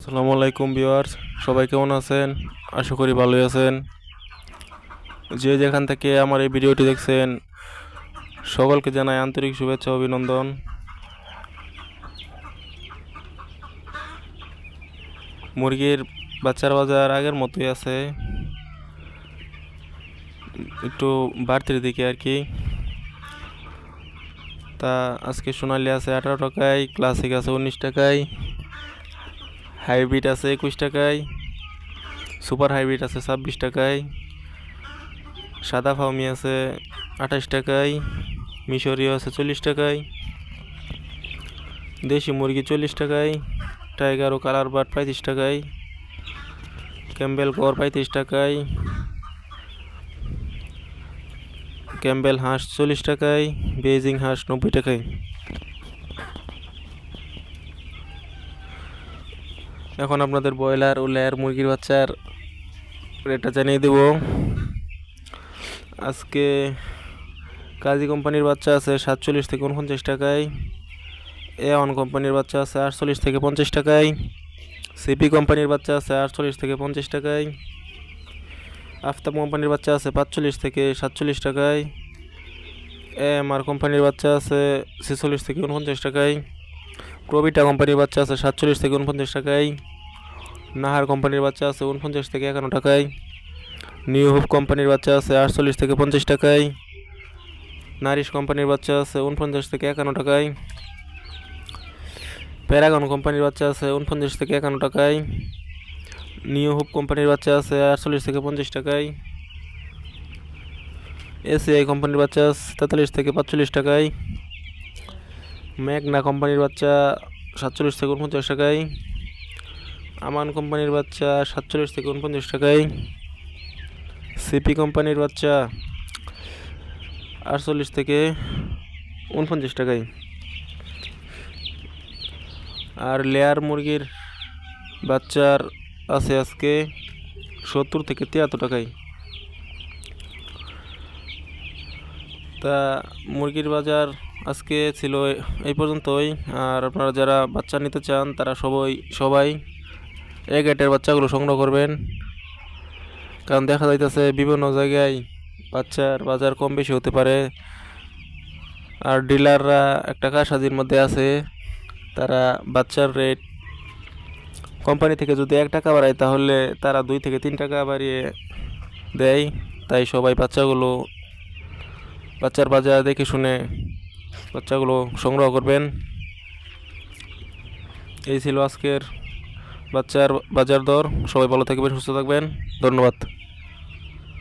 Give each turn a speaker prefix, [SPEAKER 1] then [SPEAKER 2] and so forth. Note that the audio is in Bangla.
[SPEAKER 1] আসসালামু আলাইকুম ভিউয়ার্স, সবাই কেমন আছেন? আশা করি ভালোই আছেন। যে যেখান থেকে আমার এই ভিডিওটি দেখছেন সকলকে জানাই আন্তরিক শুভেচ্ছা ও অভিনন্দন। মুরগির বাচ্চার বাজার আগের মতোই আছে, একটু বাড়তির দিকে আর কি। তা আজকে সোনালি আছে 18 টাকায়, ক্লাসিক আছে 19 টাকায়, হাইব্রিড আছে 21 টাকায়, সুপার হাইব্রিড আছে 26 টাকায়, সাদা ফাউমি আছে 28 টাকায়, মিশরীয় আছে 40 টাকায়, দেশি মুরগি 40 টাকায়, টাইগার ও কালার বার্ড 35 টাকায়, ক্যাম্বেল গড় 35 টাকায়, ক্যাম্বেল হাঁস 40 টাকায়, বেজিং হাঁস 90 টাকায়। এখন আপনাদের ব্রয়লার ও লেয়ার মুরগির বাচ্চার রেটটা জানিয়ে দেব। আজকে কাজী কোম্পানির বাচ্চা আছে 47 থেকে 49 টাকায়, A1 কোম্পানির বাচ্চা আছে 48 থেকে 50 টাকায়, সিপি কোম্পানির বাচ্চা আছে 48 থেকে 50 টাকায়, আফতাব কোম্পানির বাচ্চা আছে 45 থেকে 47 টাকায়, AMR কোম্পানির বাচ্চা আছে 46 থেকে 49 টাকায়, প্রবিটা কোম্পানির বাচ্চা আছে 47 থেকে 49 টাকায়, নাহার কোম্পানির বাচ্চা আছে 49 থেকে 51 টাকায়, নিউ হোপ কোম্পানির বাচ্চা আছে 48 থেকে 50 টাকায়, নারিশ কোম্পানির বাচ্চা আছে 49 থেকে 51 টাকায়, প্যারাগন কোম্পানির বাচ্চা আছে 49 থেকে 51 টাকায়, নিউ হোপ কোম্পানির বাচ্চা আছে 48 থেকে 50 টাকায়, এসিআই কোম্পানির বাচ্চা 43 থেকে 45 টাকায়, ম্যাগনা কোম্পানির বাচ্চা 47 থেকে 49 টাকায়, আমান কোম্পানির বাচ্চা 47 থেকে 49 টাকায়, সিপি কোম্পানির বাচ্চা 48 থেকে 49 টাকায়, আর লেয়ার মুরগির বাচ্চার আছে আজকে 70 থেকে 73 টাকায়। তা মুরগির বাজার আজকে ছিল এই পর্যন্তই। আর আপনারা যারা বাচ্চা নিতে চান তারা সবাই এই গেটের বাচ্চাগুলো সংগ্রহ করবেন, কারণ দেখা যাইতেছে বিভিন্ন জায়গায় বাচ্চার বাজার কম বেশি হতে পারে। আর ডিলাররা একটা কারসাজির মধ্যে আছে, তারা বাচ্চার রেট কোম্পানি থেকে যদি 1 টাকা বাড়ায় তাহলে তারা 2 থেকে 3 টাকা বাড়িয়ে দেয়। তাই সবাই বাচ্চার বাজার দেখে শুনে বাচ্চাগুলো সংগ্রহ করবেন। এই ছিল আজকের বাচ্চার বাজার দর। সবাই ভালো থাকবেন, সুস্থ থাকবেন। ধন্যবাদ।